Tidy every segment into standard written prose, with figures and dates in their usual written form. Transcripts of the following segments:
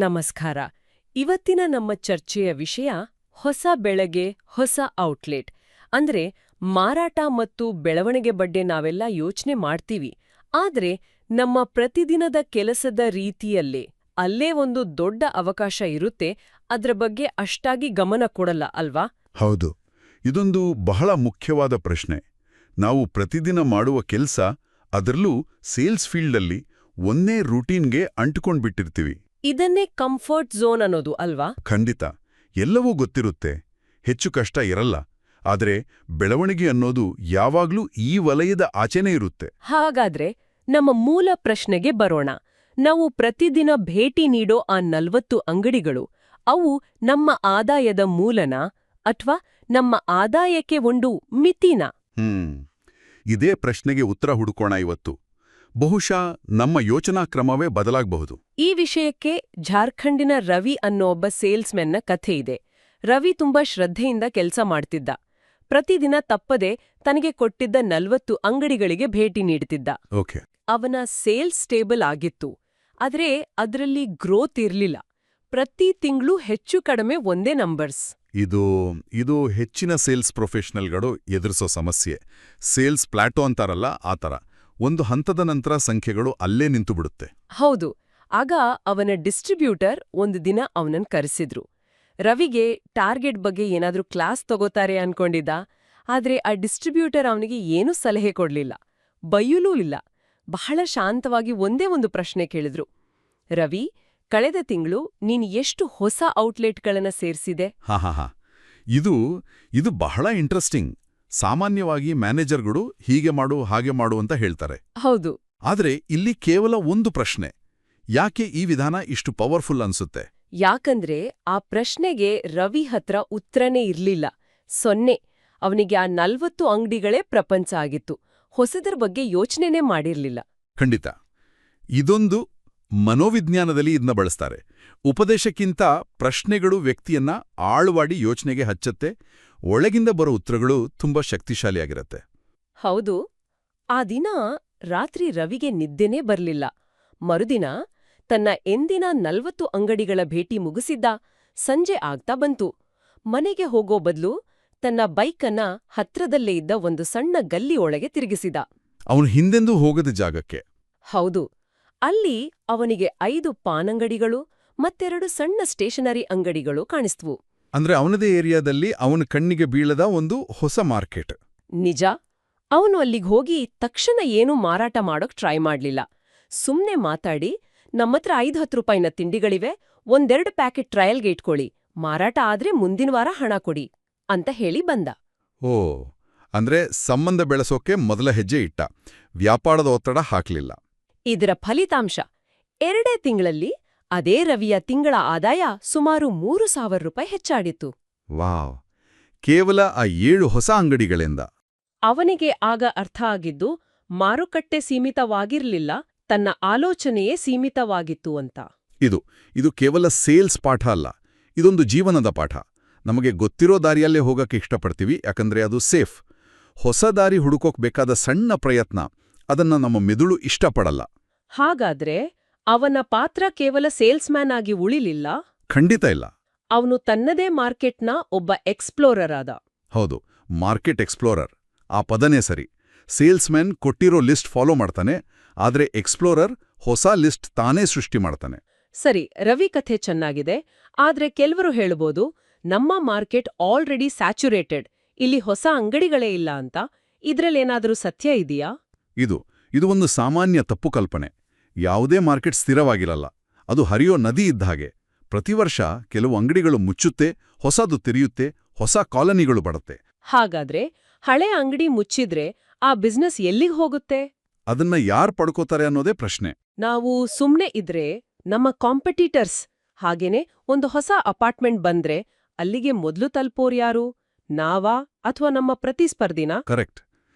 ನಮಸ್ಕಾರ. ಇವತ್ತಿನ ನಮ್ಮ ಚರ್ಚೆಯ ವಿಷಯ ಹೊಸ ಬೆಳೆಗೆ ಹೊಸ ಔಟ್ಲೆಟ್. ಅಂದ್ರೆ ಮಾರಾಟ ಮತ್ತು ಬೆಳವಣಿಗೆ ಬಗ್ಗೆ ನಾವೆಲ್ಲ ಯೋಚನೆ ಮಾಡ್ತೀವಿ. ಆದ್ರೆ ನಮ್ಮ ಪ್ರತಿದಿನದ ಕೆಲಸದ ರೀತಿಯಲ್ಲೇ ಅಲ್ಲೇ ಒಂದು ದೊಡ್ಡ ಅವಕಾಶ ಇರುತ್ತೆ, ಅದ್ರ ಬಗ್ಗೆ ಅಷ್ಟಾಗಿ ಗಮನ ಕೊಡಲ್ಲ ಅಲ್ವಾ? ಹೌದು, ಇದೊಂದು ಬಹಳ ಮುಖ್ಯವಾದ ಪ್ರಶ್ನೆ. ನಾವು ಪ್ರತಿದಿನ ಮಾಡುವ ಕೆಲಸ, ಅದರಲ್ಲೂ ಸೇಲ್ಸ್ ಫೀಲ್ಡಲ್ಲಿ ಒಂದೇ ರೂಟೀನ್ಗೆ ಅಂಟಿಕೊಂಡ್ಬಿಟ್ಟಿರ್ತೀವಿ. ಇದನ್ನೇ ಕಂಫರ್ಟ್ ಝೋನ್ ಅನ್ನೋದು ಅಲ್ವಾ? ಖಂಡಿತ. ಎಲ್ಲವೂ ಗೊತ್ತಿರುತ್ತೆ, ಹೆಚ್ಚು ಕಷ್ಟ ಇರಲ್ಲ. ಆದರೆ ಬೆಳವಣಿಗೆ ಅನ್ನೋದು ಯಾವಾಗ್ಲೂ ಈ ವಲಯದ ಆಚೆನೇ ಇರುತ್ತೆ. ಹಾಗಾದ್ರೆ ನಮ್ಮ ಮೂಲ ಪ್ರಶ್ನೆಗೆ ಬರೋಣ. ನಾವು ಪ್ರತಿದಿನ ಭೇಟಿ ನೀಡೋ ಆ 40 ಅಂಗಡಿಗಳು, ಅವು ನಮ್ಮ ಆದಾಯದ ಮೂಲನ ಅಥವಾ ನಮ್ಮ ಆದಾಯಕ್ಕೆ ಒಂದು ಮಿತಿನ? ಇದೇ ಪ್ರಶ್ನೆಗೆ ಉತ್ತರ ಹುಡುಕೋಣ ಇವತ್ತು. ಬಹುಶಃ ನಮ್ಮ ಯೋಚನಾ ಕ್ರಮವೇ ಬದಲಾಗಬಹುದು. ಈ ವಿಷಯಕ್ಕೆ ಜಾರ್ಖಂಡಿನ ರವಿ ಅನ್ನೋ ಒಬ್ಬ ಸೇಲ್ಸ್ಮೆನ್ನ ಕಥೆ ಇದೆ. ರವಿ ತುಂಬಾ ಶ್ರದ್ಧೆಯಿಂದ ಕೆಲಸ ಮಾಡ್ತಿದ್ದ. ಪ್ರತಿದಿನ ತಪ್ಪದೆ ತನಗೆ ಕೊಟ್ಟಿದ್ದ 40 ಅಂಗಡಿಗಳಿಗೆ ಭೇಟಿ ನೀಡುತ್ತಿದ್ದ. ಓಕೆ. ಅವನ ಸೇಲ್ಸ್ ಸ್ಟೇಬಲ್ ಆಗಿತ್ತು, ಆದ್ರೆ ಅದರಲ್ಲಿ ಗ್ರೋತ್ ಇರ್ಲಿಲ್ಲ. ಪ್ರತಿ ತಿಂಗಳು ಹೆಚ್ಚು ಕಡಿಮೆ ಒಂದೇ ನಂಬರ್ಸ್. ಇದು ಹೆಚ್ಚಿನ ಸೇಲ್ಸ್ ಪ್ರೊಫೆಷನಲ್ಗಳು ಎದುರಿಸೋ ಸಮಸ್ಯೆ. ಸೇಲ್ಸ್ ಪ್ಲಾಟೋ ಅಂತಾರಲ್ಲ, ಆ ಥರ. ಒಂದು ಹಂತದ ನಂತರ ಸಂಖ್ಯೆಗಳು ಅಲ್ಲೇ ನಿಂತುಬಿಡುತ್ತೆ. ಹೌದು. ಆಗ ಅವನ ಡಿಸ್ಟ್ರಿಬ್ಯೂಟರ್ ಒಂದು ದಿನ ಅವನನ್ನು ಕರೆಸಿದ್ರು. ರವಿಗೆ ಟಾರ್ಗೆಟ್ ಬಗ್ಗೆ ಏನಾದ್ರೂ ಕ್ಲಾಸ್ ತಗೋತಾರೆ ಅನ್ಕೊಂಡಿದ್ದ. ಆದ್ರೆ ಆ ಡಿಸ್ಟ್ರಿಬ್ಯೂಟರ್ ಅವನಿಗೆ ಏನೂ ಸಲಹೆ ಕೊಡ್ಲಿಲ್ಲ, ಬೈಯಲೂ ಇಲ್ಲ. ಬಹಳ ಶಾಂತವಾಗಿ ಒಂದೇ ಒಂದು ಪ್ರಶ್ನೆ ಕೇಳಿದ್ರು. ರವಿ, ಕಳೆದ ತಿಂಗಳು ನೀನು ಎಷ್ಟು ಹೊಸ ಔಟ್ಲೆಟ್ಗಳನ್ನ ಸೇರಿಸಿದೆ? ಹಾ. ಇದು ಬಹಳ ಇಂಟ್ರೆಸ್ಟಿಂಗ್. ಸಾಮಾನ್ಯವಾಗಿ ಮ್ಯಾನೇಜರ್ಗಳು ಹೀಗೆ ಮಾಡು ಹಾಗೆ ಮಾಡು ಅಂತ ಹೇಳ್ತಾರೆ. ಹೌದು. ಆದ್ರೆ ಇಲ್ಲಿ ಕೇವಲ ಒಂದು ಪ್ರಶ್ನೆ. ಯಾಕೆ ಈ ವಿಧಾನ ಇಷ್ಟು ಪವರ್ಫುಲ್ ಅನ್ಸುತ್ತೆ? ಯಾಕಂದ್ರೆ ಆ ಪ್ರಶ್ನೆಗೆ ರವಿ ಹತ್ರ ಉತ್ತರನೇ ಇರ್ಲಿಲ್ಲ. 0. ಅವನಿಗೆ ಆ 40 ಅಂಗಡಿಗಳೇ ಪ್ರಪಂಚ ಆಗಿತ್ತು. ಹೊಸದರ ಬಗ್ಗೆ ಯೋಚನೆನೇ ಮಾಡಿರ್ಲಿಲ್ಲ. ಖಂಡಿತ. ಇದೊಂದು ಮನೋವಿಜ್ಞಾನದಲ್ಲಿ ಇದನ್ನ ಬಳಸ್ತಾರೆ. ಉಪದೇಶಕ್ಕಿಂತ ಪ್ರಶ್ನೆಗಳು ವ್ಯಕ್ತಿಯನ್ನ ಆಳವಾಡಿ ಯೋಚನೆಗೆ ಹಚ್ಚತ್ತೆ. ಒಳಗಿಂದ ಬರೋ ಉತ್ತರಗಳು ತುಂಬಾ ಶಕ್ತಿಶಾಲಿಯಾಗಿರತ್ತೆ. ಹೌದು. ಆ ದಿನ ರಾತ್ರಿ ರವಿಗೆ ನಿದ್ದೆನೇ ಬರ್ಲಿಲ್ಲ. ಮರುದಿನ ತನ್ನ ಎಂದಿನ 40 ಅಂಗಡಿಗಳ ಭೇಟಿ ಮುಗಿಸಿದ್ದ. ಸಂಜೆ ಆಗ್ತಾ ಬಂತು. ಮನೆಗೆ ಹೋಗೋ ಬದಲು ತನ್ನ ಬೈಕನ್ನ ಹತ್ರದಲ್ಲೇ ಇದ್ದ ಒಂದು ಸಣ್ಣ ಗಲ್ಲಿ ಒಳಗೆ ತಿರುಗಿಸಿದ. ಅವನು ಹಿಂದೆಂದೂ ಹೋಗದ ಜಾಗಕ್ಕೆ. ಹೌದು. ಅಲ್ಲಿ ಅವನಿಗೆ 5 ಪಾನಂಗಡಿಗಳು ಮತ್ತೆರಡು ಸಣ್ಣ ಸ್ಟೇಷನರಿ ಅಂಗಡಿಗಳು ಕಾಣಿಸ್ತ್ವು. ಅಂದ್ರೆ ಅವನದೇ ಏರಿಯಾದಲ್ಲಿ ಅವನ ಕಣ್ಣಿಗೆ ಬೀಳದ ಒಂದು ಹೊಸ ಮಾರ್ಕೆಟ್. ನಿಜ. ಅವನು ಅಲ್ಲಿಗೆ ಹೋಗಿ ತಕ್ಷಣ ಏನೂ ಮಾರಾಟ ಮಾಡೋಕ್ ಟ್ರೈ ಮಾಡ್ಲಿಲ್ಲ. ಸುಮ್ನೆ ಮಾತಾಡಿ, ನಮ್ಮತ್ರ 5-10 ರೂಪಾಯಿನ ತಿಂಡಿಗಳಿವೆ, ಒಂದೆರಡು ಪ್ಯಾಕೆಟ್ ಟ್ರಯಲ್ಗೆ ಇಟ್ಕೊಳ್ಳಿ, ಮಾರಾಟ ಆದ್ರೆ ಮುಂದಿನ ವಾರ ಹಣ ಕೊಡಿ ಅಂತ ಹೇಳಿ ಬಂದ. ಓ, ಅಂದ್ರೆ ಸಂಬಂಧ ಬೆಳೆಸೋಕೆ ಮೊದಲ ಹೆಜ್ಜೆ ಇಟ್ಟ. ವ್ಯಾಪಾರದ ಒತ್ತಡ ಹಾಕ್ಲಿಲ್ಲ. ಇದರ ಫಲಿತಾಂಶ 2 ತಿಂಗಳಲ್ಲಿ ಅದೇ ರವಿಯ ತಿಂಗಳ ಆದಾಯ ಸುಮಾರು 3,000 ರೂಪಾಯಿ ಹೆಚ್ಚಾಡಿತು. ವಾವ್! ಕೇವಲ ಆ 7 ಹೊಸ ಅಂಗಡಿಗಳಿಂದ. ಅವನಿಗೆ ಆಗ ಅರ್ಥ ಆಗಿದ್ದು, ಮಾರುಕಟ್ಟೆ ಸೀಮಿತವಾಗಿರ್ಲಿಲ್ಲ, ತನ್ನ ಆಲೋಚನೆಯೇ ಸೀಮಿತವಾಗಿತ್ತು ಅಂತ. ಇದು ಕೇವಲ ಸೇಲ್ಸ್ ಪಾಠ ಅಲ್ಲ, ಇದೊಂದು ಜೀವನದ ಪಾಠ. ನಮಗೆ ಗೊತ್ತಿರೋ ದಾರಿಯಲ್ಲೇ ಹೋಗಕ್ಕೆ ಇಷ್ಟಪಡ್ತೀವಿ, ಯಾಕಂದ್ರೆ ಅದು ಸೇಫ್. ಹೊಸ ದಾರಿ ಹುಡುಕೋಕ್ ಬೇಕಾದ ಸಣ್ಣ ಪ್ರಯತ್ನ, ಅದನ್ನ ನಮ್ಮ ಮೆದುಳು ಇಷ್ಟಪಡಲ್ಲ. ಹಾಗಾದ್ರೆ ಅವನ ಪಾತ್ರ ಕೇವಲ ಸೇಲ್ಸ್ಮ್ಯಾನ್ ಆಗಿ ಉಳಿಲಿಲ್ಲ. ಖಂಡಿತ ಇಲ್ಲ. ಅವನು ತನ್ನದೇ ಮಾರ್ಕೆಟ್ನ ಒಬ್ಬ ಎಕ್ಸ್ಪ್ಲೋರರ್ ಆದ. ಹೌದು, ಮಾರ್ಕೆಟ್ ಎಕ್ಸ್ಪ್ಲೋರರ್. ಆ ಪದನೇ ಸರಿ. ಸೇಲ್ಸ್ಮ್ಯಾನ್ ಕೊಟ್ಟಿರೋ ಲಿಸ್ಟ್ ಫಾಲೋ ಮಾಡ್ತಾನೆ, ಆದ್ರೆ ಎಕ್ಸ್ಪ್ಲೋರರ್ ಹೊಸ ಲಿಸ್ಟ್ ತಾನೇ ಸೃಷ್ಟಿ ಮಾಡ್ತಾನೆ. ಸರಿ, ರವಿ ಕಥೆ ಚೆನ್ನಾಗಿದೆ. ಆದ್ರೆ ಕೆಲವರು ಹೇಳ್ಬೋದು, ನಮ್ಮ ಮಾರ್ಕೆಟ್ ಆಲ್ರೆಡಿ ಸ್ಯಾಚುರೇಟೆಡ್, ಇಲ್ಲಿ ಹೊಸ ಅಂಗಡಿಗಳೇ ಇಲ್ಲ ಅಂತ. ಇದ್ರಲ್ಲೇನಾದ್ರೂ ಸತ್ಯ ಇದೆಯಾ? ಇದು ಒಂದು ಸಾಮಾನ್ಯ ತಪ್ಪು ಕಲ್ಪನೆ. ಯಾವುದೇ ಮಾರ್ಕೆಟ್ ಸ್ಥಿರವಾಗಿರಲ್ಲ. ಅದು ಹರಿಯೋ ನದಿ ಇದ್ದ ಹಾಗೆ. ಪ್ರತಿ ವರ್ಷ ಕೆಲವು ಅಂಗಡಿಗಳು ಮುಚ್ಚುತ್ತೆ, ಹೊಸದು ತೆರೆಯುತ್ತೆ, ಹೊಸ ಕಾಲನಿಗಳು ಬರುತ್ತೆ. ಹಾಗಾದ್ರೆ ಹಳೆ ಅಂಗಡಿ ಮುಚ್ಚಿದ್ರೆ ಆ ಬಿಸ್ನೆಸ್ ಎಲ್ಲಿಗೆ ಹೋಗುತ್ತೆ? ಅದನ್ನ ಯಾರು ಪಡ್ಕೋತಾರೆ ಅನ್ನೋದೇ ಪ್ರಶ್ನೆ. ನಾವು ಸುಮ್ನೆ ಇದ್ರೆ ನಮ್ಮ ಕಾಂಪಿಟೀಟರ್ಸ್, ಹಾಗೇನೆ ಒಂದು ಹೊಸ ಅಪಾರ್ಟ್ಮೆಂಟ್ ಬಂದ್ರೆ ಅಲ್ಲಿಗೆ ಮೊದಲು ತಲುಪೋರ್ಯಾರು? ನಾವಾ ಅಥವಾ ನಮ್ಮ ಪ್ರತಿಸ್ಪರ್ಧಿನಾ? ಕರೆಕ್ಟ್.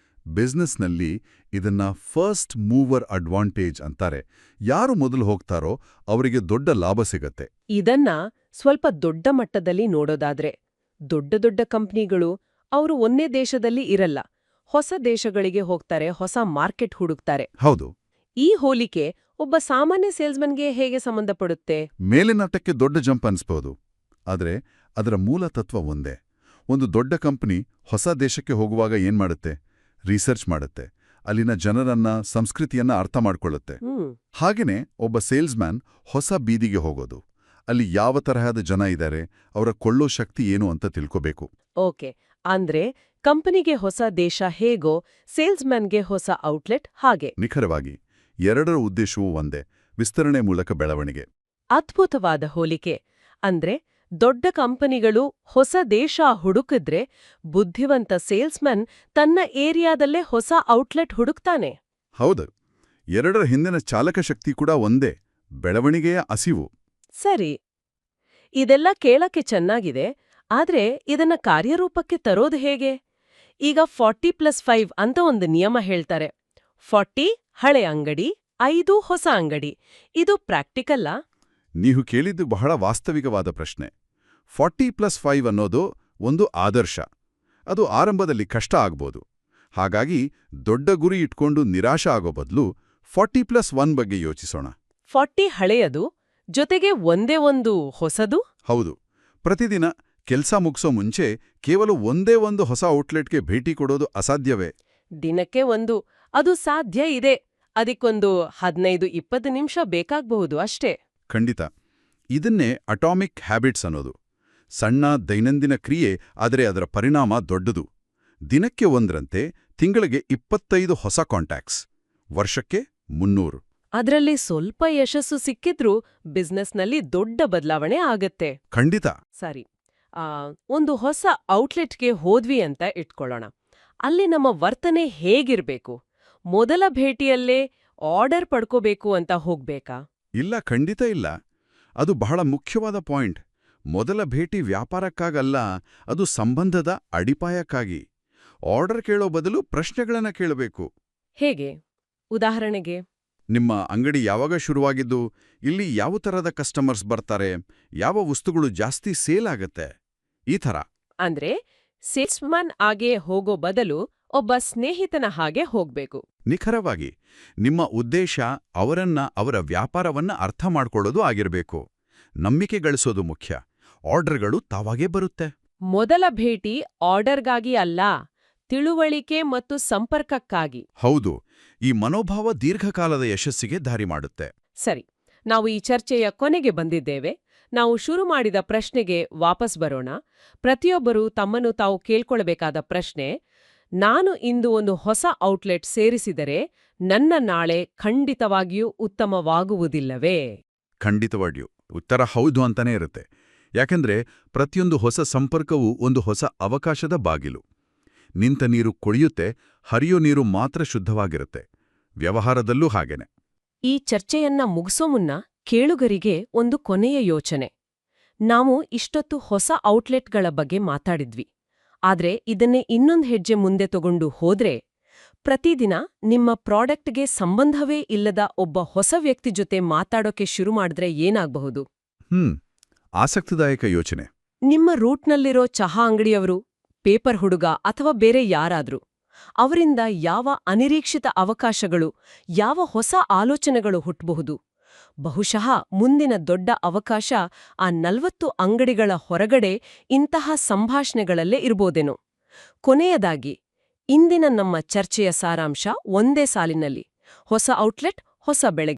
ಬಿಸ್ನೆಸ್ನಲ್ಲಿ ಇದನ್ನ ಫಸ್ಟ್ ಮೂವರ್ ಅಡ್ವಾಂಟೇಜ್ ಅಂತಾರೆ. ಯಾರು ಮೊದಲು ಹೋಗ್ತಾರೋ ಅವರಿಗೆ ದೊಡ್ಡ ಲಾಭ ಸಿಗತ್ತೆ. ಇದನ್ನ ಸ್ವಲ್ಪ ದೊಡ್ಡ ಮಟ್ಟದಲ್ಲಿ ನೋಡೋದಾದ್ರೆ, ದೊಡ್ಡ ಕಂಪ್ನಿಗಳು ಅವರು ಒಂದೇ ದೇಶದಲ್ಲಿ ಇರಲ್ಲ, ಹೊಸ ದೇಶಗಳಿಗೆ ಹೋಗ್ತಾರೆ, ಹೊಸ ಮಾರ್ಕೆಟ್ ಹುಡುಕ್ತಾರೆ. ಹೌದು. ಈ ಹೋಲಿಕೆ ಒಬ್ಬ ಸಾಮಾನ್ಯ ಸೇಲ್ಸ್ಮನ್ಗೆ ಹೇಗೆ ಸಂಬಂಧಪಡುತ್ತೆ? ಮೇಲಿನಟ್ಟಕ್ಕೆ ದೊಡ್ಡ ಜಂಪ್ ಅನ್ಸ್ಬೋದು. ಆದರೆ ಅದರ ಮೂಲ ತತ್ವ ಒಂದೇ. ಒಂದು ದೊಡ್ಡ ಕಂಪನಿ ಹೊಸ ದೇಶಕ್ಕೆ ಹೋಗುವಾಗ ಏನ್ಮಾಡುತ್ತೆ? ರಿಸರ್ಚ್ ಮಾಡುತ್ತೆ. ಅಲ್ಲಿನ ಜನರನ್ನ, ಸಂಸ್ಕೃತಿಯನ್ನ ಅರ್ಥ ಮಾಡ್ಕೊಳ್ಳುತ್ತೆ. ಹಾಗೇನೆ ಒಬ್ಬ ಸೇಲ್ಸ್ಮ್ಯಾನ್ ಹೊಸ ಬೀದಿಗೆ ಹೋಗೋದು. ಅಲ್ಲಿ ಯಾವ ತರಹದ ಜನ ಇದ್ದಾರೆ, ಅವರ ಕೊಳ್ಳೋ ಶಕ್ತಿ ಏನು ಅಂತ ತಿಳ್ಕೋಬೇಕು. ಓಕೆ, ಅಂದ್ರೆ ಕಂಪನಿಗೆ ಹೊಸ ದೇಶ ಹೇಗೋ ಸೇಲ್ಸ್ಮನ್ಗೆ ಹೊಸ ಔಟ್ಲೆಟ್ ಹಾಗೆ. ನಿಖರವಾಗಿ ಎರಡರ ಉದ್ದೇಶವೂ ಒಂದೇ: ವಿಸ್ತರಣೆ ಮೂಲಕ ಬೆಳವಣಿಗೆ. ಅದ್ಭುತವಾದ ಹೋಲಿಕೆ. ಅಂದ್ರೆ ದೊಡ್ಡ ಕಂಪನಿಗಳು ಹೊಸ ದೇಶ ಹುಡುಕಿದ್ರೆ ಬುದ್ಧಿವಂತ ಸೇಲ್ಸ್ಮನ್ ತನ್ನ ಏರಿಯಾದಲ್ಲೇ ಹೊಸ ಔಟ್ಲೆಟ್ ಹುಡುಕ್ತಾನೆ. ಹೌದು, ಎರಡರ ಹಿಂದಿನ ಚಾಲಕ ಶಕ್ತಿ ಕೂಡ ಒಂದೇ: ಬೆಳವಣಿಗೆಯ ಹಸಿವು. ಸರಿ, ಇದೆಲ್ಲ ಕೇಳಕ್ಕೆ ಚೆನ್ನಾಗಿದೆ. ಆದ್ರೆ ಇದನ್ನ ಕಾರ್ಯರೂಪಕ್ಕೆ ತರೋದು ಹೇಗೆ? ಈಗ 40+5 ಅಂತ ಒಂದು ನಿಯಮ ಹೇಳ್ತಾರೆ. 40 ಹಳೆ ಅಂಗಡಿ, 5 ಹೊಸ ಅಂಗಡಿ. ಇದು ಪ್ರಾಕ್ಟಿಕಲ್ಲಾ? ನೀವು ಕೇಳಿದ್ದು ಬಹಳ ವಾಸ್ತವಿಕವಾದ ಪ್ರಶ್ನೆ. 40+5 ಅನ್ನೋದು ಒಂದು ಆದರ್ಶ. ಅದು ಆರಂಭದಲ್ಲಿ ಕಷ್ಟ ಆಗ್ಬೋದು. ಹಾಗಾಗಿ ದೊಡ್ಡ ಗುರಿ ಇಟ್ಕೊಂಡು ನಿರಾಶ ಆಗೋ ಬದಲು 40+1 ಬಗ್ಗೆ ಯೋಚಿಸೋಣ. 40 ಹಳೆಯದು, ಜೊತೆಗೆ ಒಂದೇ ಒಂದು ಹೊಸದು? ಹೌದು. ಪ್ರತಿದಿನ ಕೆಲ್ಸ ಮುಗಿಸೋ ಮುಂಚೆ ಕೇವಲ ಒಂದೇ ಒಂದು ಹೊಸ ಔಟ್ಲೆಟ್ಗೆ ಭೇಟಿ ಕೊಡೋದು ಅಸಾಧ್ಯವೇ? ದಿನಕ್ಕೆ ಒಂದು. ಅದು ಸಾಧ್ಯ ಇದೆ. ಅದಕ್ಕೊಂದು 15-20 ನಿಮಿಷ ಬೇಕಾಗಬಹುದು ಅಷ್ಟೇ. ಖಂಡಿತ. ಇದನ್ನೇ ಅಟಾಮಿಕ್ ಹ್ಯಾಬಿಟ್ಸ್ ಅನ್ನೋದು. ಸಣ್ಣ ದೈನಂದಿನ ಕ್ರಿಯೆ, ಆದರೆ ಅದರ ಪರಿಣಾಮ ದೊಡ್ಡದು. ದಿನಕ್ಕೆ ಒಂದರಂತೆ ತಿಂಗಳಿಗೆ 25 ಹೊಸ ಕಾಂಟ್ಯಾಕ್ಟ್ಸ್, ವರ್ಷಕ್ಕೆ 300. ಅದರಲ್ಲಿ ಸ್ವಲ್ಪ ಯಶಸ್ಸು ಸಿಕ್ಕಿದ್ರೂ ಬಿಸ್ನೆಸ್ನಲ್ಲಿ ದೊಡ್ಡ ಬದಲಾವಣೆ ಆಗತ್ತೆ. ಖಂಡಿತ. ಸರಿ, ಒಂದು ಹೊಸ ಔಟ್ಲೆಟ್ಗೆ ಹೋದ್ವಿ ಅಂತ ಇಟ್ಕೊಳ್ಳೋಣ. ಅಲ್ಲಿ ನಮ್ಮ ವರ್ತನೆ ಹೇಗಿರ್ಬೇಕು? ಮೊದಲ ಭೇಟಿಯಲ್ಲೇ ಆರ್ಡರ್ ಪಡ್ಕೋಬೇಕು ಅಂತ ಹೋಗ್ಬೇಕಾ? ಇಲ್ಲ, ಖಂಡಿತ ಇಲ್ಲ. ಅದು ಬಹಳ ಮುಖ್ಯವಾದ ಪಾಯಿಂಟ್. ಮೊದಲ ಭೇಟಿ ವ್ಯಾಪಾರಕ್ಕಾಗಲ್ಲ, ಅದು ಸಂಬಂಧದ ಅಡಿಪಾಯಕ್ಕಾಗಿ. ಆರ್ಡರ್ ಕೇಳೋ ಬದಲು ಪ್ರಶ್ನೆಗಳನ್ನ ಕೇಳಬೇಕು. ಹೇಗೆ? ಉದಾಹರಣೆಗೆ, ನಿಮ್ಮ ಅಂಗಡಿ ಯಾವಾಗ ಶುರುವಾಗಿದ್ದು? ಇಲ್ಲಿ ಯಾವ ಥರದ ಕಸ್ಟಮರ್ಸ್ ಬರ್ತಾರೆ? ಯಾವ ವಸ್ತುಗಳು ಜಾಸ್ತಿ ಸೇಲ್ ಆಗತ್ತೆ? ಈ ಥರ. ಅಂದ್ರೆ ಸೇಲ್ಸ್ಮನ್ ಆಗೇ ಹೋಗೋ ಬದಲು ಒಬ್ಬ ಸ್ನೇಹಿತನ ಹಾಗೆ ಹೋಗ್ಬೇಕು. ನಿಖರವಾಗಿ. ನಿಮ್ಮ ಉದ್ದೇಶ ಅವರ ವ್ಯಾಪಾರವನ್ನ ಅರ್ಥ ಮಾಡ್ಕೊಳ್ಳೋದು ಆಗಿರಬೇಕು. ನಂಬಿಕೆ ಗಳಿಸೋದು ಮುಖ್ಯ. ಆರ್ಡರ್ಗಳು ತಾವಾಗೇ ಬರುತ್ತೆ. ಮೊದಲ ಭೇಟಿ ಆರ್ಡರ್ಗಾಗಿ ಅಲ್ಲ, ತಿಳುವಳಿಕೆ ಮತ್ತು ಸಂಪರ್ಕಕ್ಕಾಗಿ. ಹೌದು. ಈ ಮನೋಭಾವ ದೀರ್ಘಕಾಲದ ಯಶಸ್ಸಿಗೆ ದಾರಿ ಮಾಡುತ್ತೆ. ಸರಿ, ನಾವು ಈ ಚರ್ಚೆಯ ಕೊನೆಗೆ ಬಂದಿದ್ದೇವೆ. ನಾವು ಶುರು ಮಾಡಿದ ಪ್ರಶ್ನೆಗೆ ವಾಪಸ್ ಬರೋಣ. ಪ್ರತಿಯೊಬ್ಬರೂ ತಮ್ಮನ್ನು ತಾವು ಕೇಳ್ಕೊಳ್ಬೇಕಾದ ಪ್ರಶ್ನೆ: ನಾನು ಇಂದು ಒಂದು ಹೊಸ ಔಟ್ಲೆಟ್ ಸೇರಿಸಿದರೆ ನನ್ನ ನಾಳೆ ಖಂಡಿತವಾಗಿಯೂ ಉತ್ತಮವಾಗುವುದಿಲ್ಲವೇ? ಖಂಡಿತವಾಗಿಯೂ ಉತ್ತರ ಹೌದು ಅಂತಾನೆ ಇರುತ್ತೆ. ಯಾಕೆಂದ್ರೆ ಪ್ರತಿಯೊಂದು ಹೊಸ ಸಂಪರ್ಕವೂ ಒಂದು ಹೊಸ ಅವಕಾಶದ ಬಾಗಿಲು. ನಿಂತ ನೀರು ಕೊಳೆಯುತ್ತೆ, ಹರಿಯೋ ನೀರು ಮಾತ್ರ ಶುದ್ಧವಾಗಿರುತ್ತೆ. ವ್ಯವಹಾರದಲ್ಲೂ ಹಾಗೇನೆ. ಈ ಚರ್ಚೆಯನ್ನ ಮುಗಿಸೋ ಮುನ್ನ ಕೇಳುಗರಿಗೆ ಒಂದು ಕೊನೆಯ ಯೋಚನೆ. ನಾವು ಇಷ್ಟೊತ್ತು ಹೊಸ ಔಟ್ಲೆಟ್ಗಳ ಬಗ್ಗೆ ಮಾತಾಡಿದ್ವಿ. ಆದ್ರೆ ಇದನ್ನೇ ಇನ್ನೊಂದು ಹೆಜ್ಜೆ ಮುಂದೆ ತಗೊಂಡು ಹೋದ್ರೆ, ಪ್ರತಿದಿನ ನಿಮ್ಮ ಪ್ರಾಡಕ್ಟ್ಗೆ ಸಂಬಂಧವೇ ಇಲ್ಲದ ಒಬ್ಬ ಹೊಸ ವ್ಯಕ್ತಿ ಜೊತೆ ಮಾತಾಡೋಕೆ ಶುರು ಮಾಡಿದ್ರೆ ಏನಾಗಬಹುದು? ಆಸಕ್ತಿದಾಯಕ ಯೋಚನೆ. ನಿಮ್ಮ ರೂಟ್ನಲ್ಲಿರೋ ಚಹಾ ಅಂಗಡಿಯವರು, ಪೇಪರ್ ಹುಡುಗ ಅಥವಾ ಬೇರೆ ಯಾರಾದ್ರೂ ಅವರಿಂದ ಯಾವ ಅನಿರೀಕ್ಷಿತ ಅವಕಾಶಗಳು, ಯಾವ ಹೊಸ ಆಲೋಚನೆಗಳು ಹುಟ್ಟಬಹುದು? ಬಹುಶಃ ಮುಂದಿನ ದೊಡ್ಡ ಅವಕಾಶ ಆ 40 ಅಂಗಡಿಗಳ ಹೊರಗಡೆ ಇಂತಹ ಸಂಭಾಷಣೆಗಳಲ್ಲೇ ಇರ್ಬೋದೇನೋ. ಕೊನೆಯದಾಗಿ, ಇಂದಿನ ನಮ್ಮ ಚರ್ಚೆಯ ಸಾರಾಂಶ ಒಂದೇ ಸಾಲಿನಲ್ಲಿ: ಹೊಸ ಔಟ್ಲೆಟ್, ಹೊಸ ಬೆಳಗ್ಗೆ.